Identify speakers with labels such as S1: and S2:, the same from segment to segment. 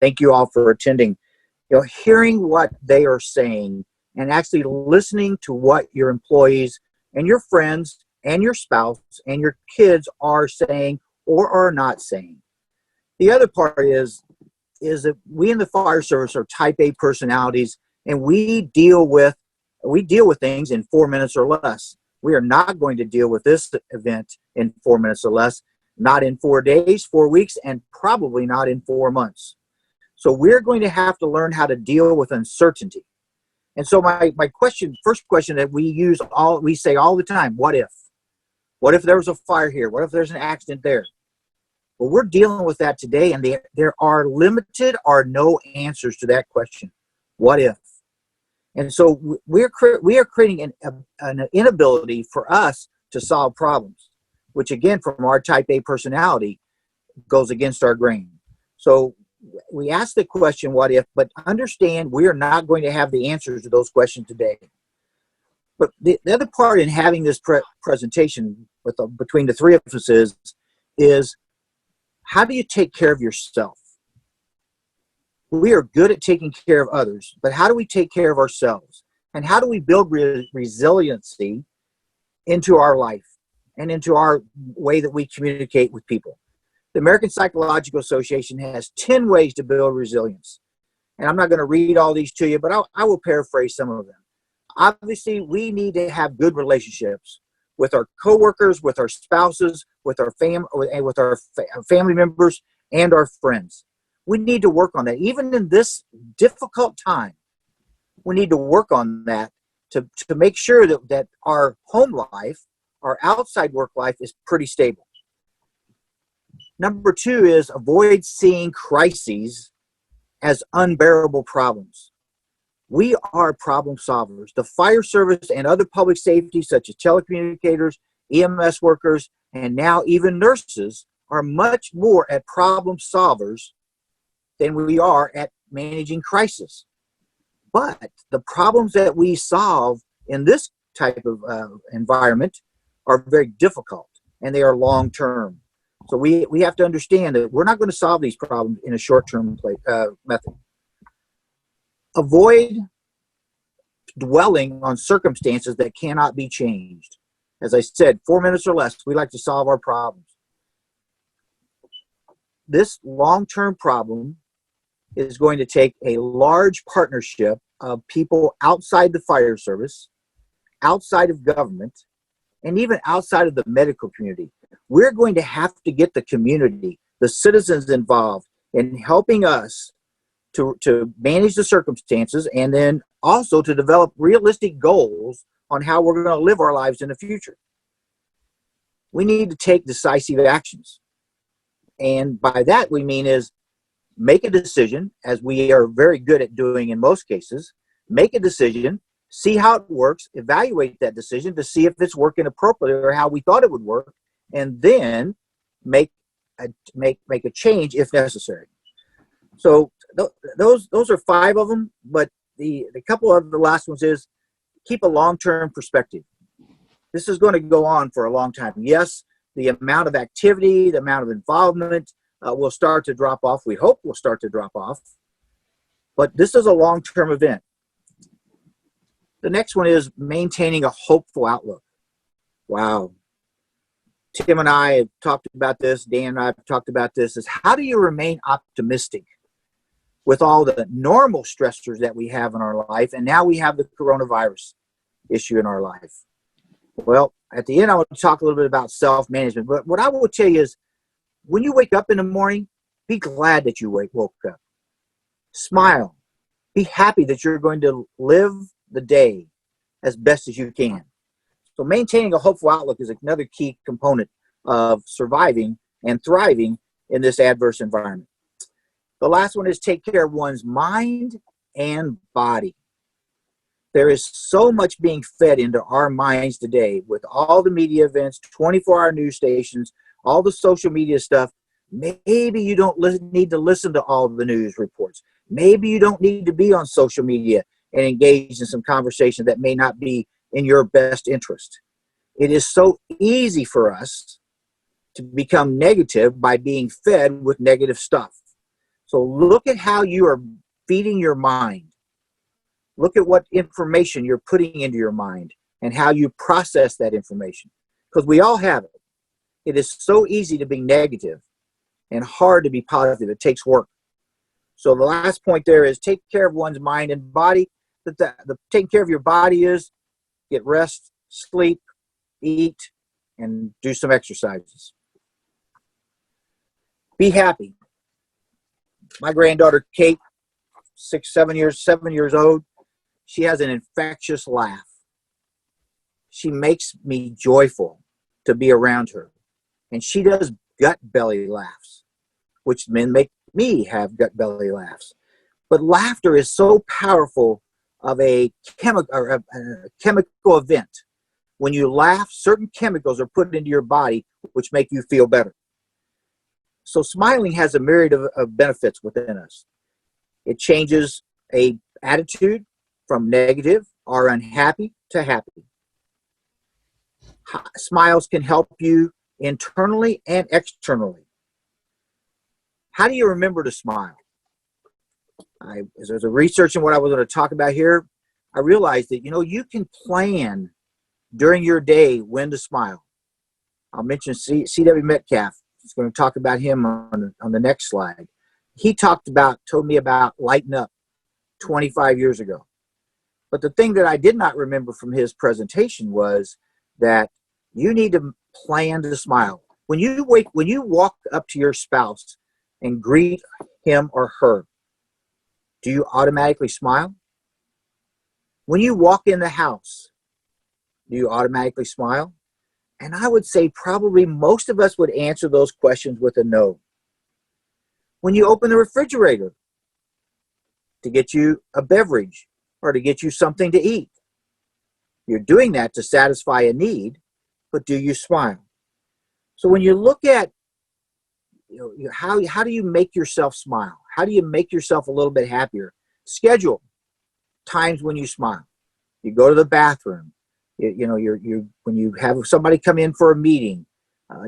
S1: thank you all for attending. Hearing what they are saying and actually listening to what your employees and your friends and your spouse and your kids are saying or are not saying. The other part is that we in the fire service are type A personalities, and we deal with things in 4 minutes or less. We are not going to deal with this event in 4 minutes or less, not in 4 days, 4 weeks, and probably not in 4 months. So we're going to have to learn how to deal with uncertainty. And so my first question that we say all the time, what if? What if there was a fire here? What if there's an accident there? Well, we're dealing with that today, and there are limited or no answers to that question. What if? And so we are creating an inability for us to solve problems, which again, from our type A personality, goes against our grain. So we ask the question, what if, but understand we are not going to have the answers to those questions today. But the other part in having this presentation between the three of us is how do you take care of yourself? We are good at taking care of others, but how do we take care of ourselves? And how do we build resiliency into our life and into our way that we communicate with people? The American Psychological Association has 10 ways to build resilience. And I'm not going to read all these to you, but I will paraphrase some of them. Obviously, we need to have good relationships with our coworkers, with our spouses, with our family members, and our friends. We need to work on that. Even in this difficult time, we need to work on that to make sure that our home life, our outside work life is pretty stable. Number 2 is avoid seeing crises as unbearable problems. We are problem solvers. The fire service and other public safety, such as telecommunicators, EMS workers, and now even nurses, are much more at problem solvers than we are at managing crisis. But the problems that we solve in this type of environment are very difficult, and they are long-term. So we have to understand that we're not going to solve these problems in a short-term method. Avoid dwelling on circumstances that cannot be changed. As I said, 4 minutes or less, we like to solve our problems. This long-term problem is going to take a large partnership of people outside the fire service, outside of government, and even outside of the medical community. We're going to have to get the community, the citizens involved in helping us to manage the circumstances, and then also to develop realistic goals on how we're going to live our lives in the future. We need to take decisive actions. And by that we mean is make a decision, as we are very good at doing in most cases. Make a decision, see how it works, evaluate that decision to see if it's working appropriately or how we thought it would work, and then make a change if necessary. So those are 5 of them, but the couple of the last ones is keep a long-term perspective. This is going to go on for a long time. Yes, the amount of activity, the amount of involvement will start to drop off. We hope will start to drop off, but this is a long-term event. The next one is maintaining a hopeful outlook. Wow. Tim and I have talked about this. Dan and I have talked about this. Is how do you remain optimistic with all the normal stressors that we have in our life, and now we have the coronavirus issue in our life? Well, at the end, I want to talk a little bit about self-management. But what I will tell you is, when you wake up in the morning, be glad that you woke up. Smile. Be happy that you're going to live the day as best as you can. So maintaining a hopeful outlook is another key component of surviving and thriving in this adverse environment. The last one is take care of one's mind and body. There is so much being fed into our minds today with all the media events, 24-hour news stations, all the social media stuff. Maybe you don't need to listen to all the news reports. Maybe you don't need to be on social media and engage in some conversation that may not be in your best interest. It is so easy for us to become negative by being fed with negative stuff. So look at how you are feeding your mind. Look at what information you're putting into your mind and how you process that information. Because we all have it. It is so easy to be negative and hard to be positive. It takes work. So the last point there is take care of one's mind and body. The taking care of your body is get rest, sleep, eat, and do some exercises. Be happy. My granddaughter, Kate, 7 years old, she has an infectious laugh. She makes me joyful to be around her. And she does gut belly laughs, which men make me have gut belly laughs. But laughter is so powerful of a chemical event. When you laugh, certain chemicals are put into your body which make you feel better. So smiling has a myriad of benefits within us. It changes a attitude from negative or unhappy to happy. Smiles can help you internally and externally. How do you remember to smile? As I was researching what I was going to talk about here, I realized that, you can plan during your day when to smile. I'll mention C.W. Metcalf. He's going to talk about him on the next slide. He told me about Lighten Up 25 years ago. But the thing that I did not remember from his presentation was that you need to plan to smile. When you walk up to your spouse and greet him or her, do you automatically smile? When you walk in the house, do you automatically smile? And I would say probably most of us would answer those questions with a no. When you open the refrigerator to get you a beverage or to get you something to eat, you're doing that to satisfy a need, but do you smile? So when you look at how do you make yourself smile? How do you make yourself a little bit happier? Schedule times when you smile. You go to the bathroom. When you have somebody come in for a meeting,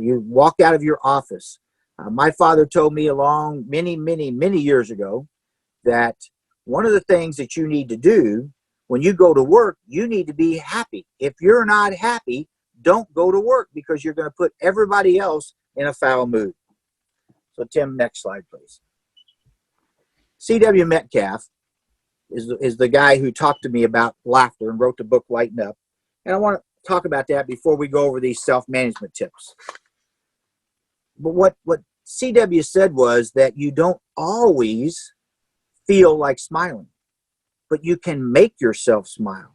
S1: you walk out of your office. My father told me many years ago that one of the things that you need to do when you go to work, you need to be happy. If you're not happy, don't go to work because you're going to put everybody else in a foul mood. So Tim, next slide, please. C.W. Metcalf is the guy who talked to me about laughter and wrote the book Lighten Up. And I want to talk about that before we go over these self-management tips. But what C.W. said was that you don't always feel like smiling, but you can make yourself smile.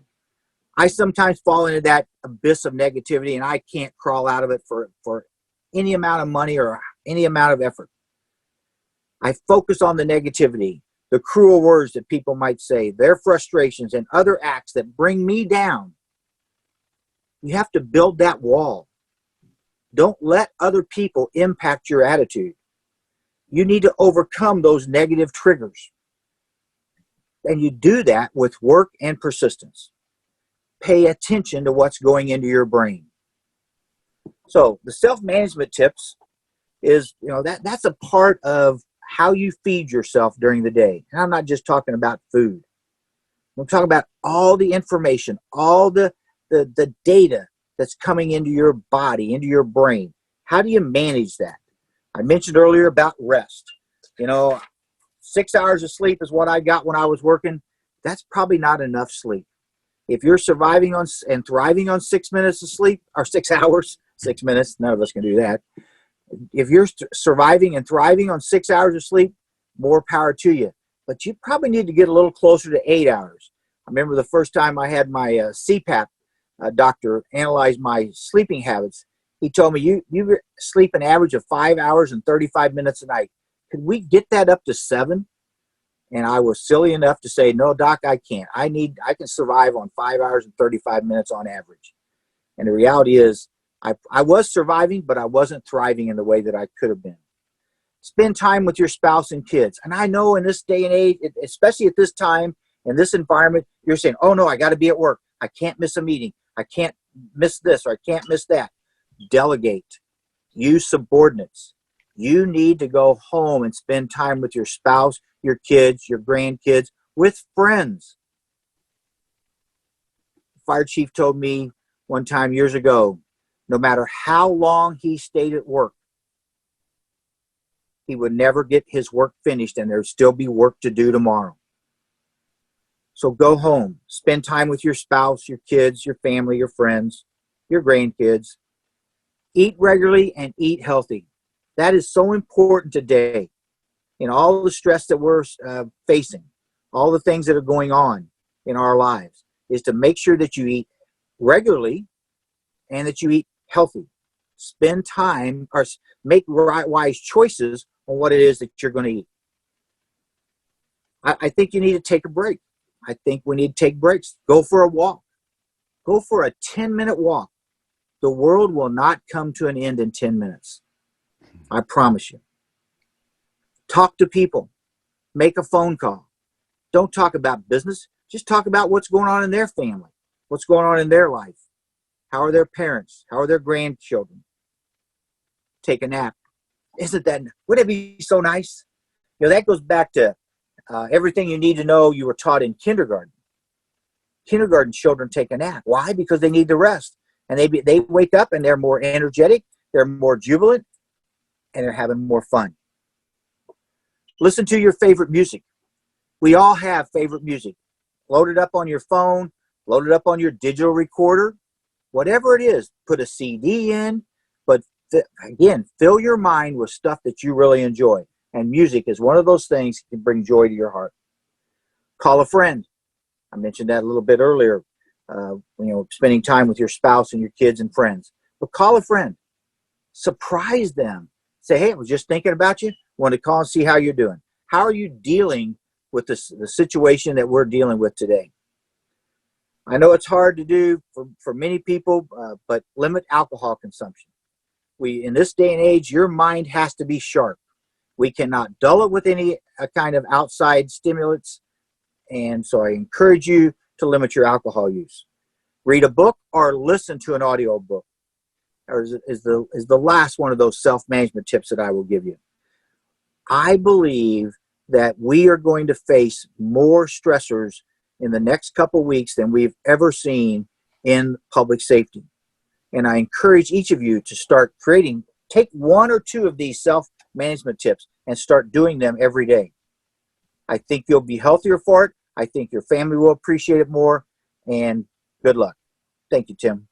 S1: I sometimes fall into that abyss of negativity and I can't crawl out of it for any amount of money or any amount of effort. I focus on the negativity, the cruel words that people might say, their frustrations and other acts that bring me down. You have to build that wall. Don't let other people impact your attitude. You need to overcome those negative triggers. And you do that with work and persistence. Pay attention to what's going into your brain. So the self-management tips is, that's a part of how you feed yourself during the day. And I'm not just talking about food. I'm talking about all the information, all the data that's coming into your body, into your brain. How do you manage that? I mentioned earlier about rest. 6 hours of sleep is what I got when I was working. That's probably not enough sleep. If you're surviving on and thriving on 6 minutes of sleep, or 6 hours, 6 minutes, none of us can do that. If you're surviving and thriving on 6 hours of sleep, more power to you. But you probably need to get a little closer to 8 hours. I remember the first time I had my CPAP doctor analyze my sleeping habits. He told me, you sleep an average of 5 hours and 35 minutes a night. Could we get that up to 7? And I was silly enough to say, no, doc, I can't. I can survive on 5 hours and 35 minutes on average. And the reality is, I was surviving, but I wasn't thriving in the way that I could have been. Spend time with your spouse and kids. And I know in this day and age, especially at this time, in this environment, you're saying, oh no, I got to be at work. I can't miss a meeting. I can't miss this or I can't miss that. Delegate. Use subordinates. You need to go home and spend time with your spouse, your kids, your grandkids, with friends. The fire chief told me one time years ago, no matter how long he stayed at work, he would never get his work finished, and there'd still be work to do tomorrow. So go home, spend time with your spouse, your kids, your family, your friends, your grandkids. Eat regularly and eat healthy. That is so important today. In all the stress that we're facing, all the things that are going on in our lives, is to make sure that you eat regularly and that you eat healthy. Spend time or make wise choices on what it is that you're going to eat. I think you need to take a break. I think we need to take breaks. Go for a walk. Go for a 10-minute walk. The world will not come to an end in 10 minutes. I promise you. Talk to people. Make a phone call. Don't talk about business. Just talk about what's going on in their family. What's going on in their life. How are their parents? How are their grandchildren? Take a nap. Wouldn't it be so nice? That goes back to everything you need to know you were taught in kindergarten. Kindergarten children take a nap. Why? Because they need to rest. And they wake up and they're more energetic, they're more jubilant, and they're having more fun. Listen to your favorite music. We all have favorite music. Load it up on your phone, load it up on your digital recorder, whatever it is, put a CD in, but again, fill your mind with stuff that you really enjoy. And music is one of those things that can bring joy to your heart. Call a friend. I mentioned that a little bit earlier. Spending time with your spouse and your kids and friends. But call a friend. Surprise them. Say, hey, I was just thinking about you. Want to call and see how you're doing. How are you dealing with the situation that we're dealing with today? I know it's hard to do for many people, but limit alcohol consumption. In this day and age, your mind has to be sharp. We cannot dull it with any kind of outside stimulants. And so I encourage you to limit your alcohol use. Read a book or listen to an audio book. Or is the last one of those self-management tips that I will give you. I believe that we are going to face more stressors in the next couple of weeks than we've ever seen in public safety. And I encourage each of you to start take one or two of these self-management tips and start doing them every day. I think you'll be healthier for it. I think your family will appreciate it more. And good luck. Thank you, Tim.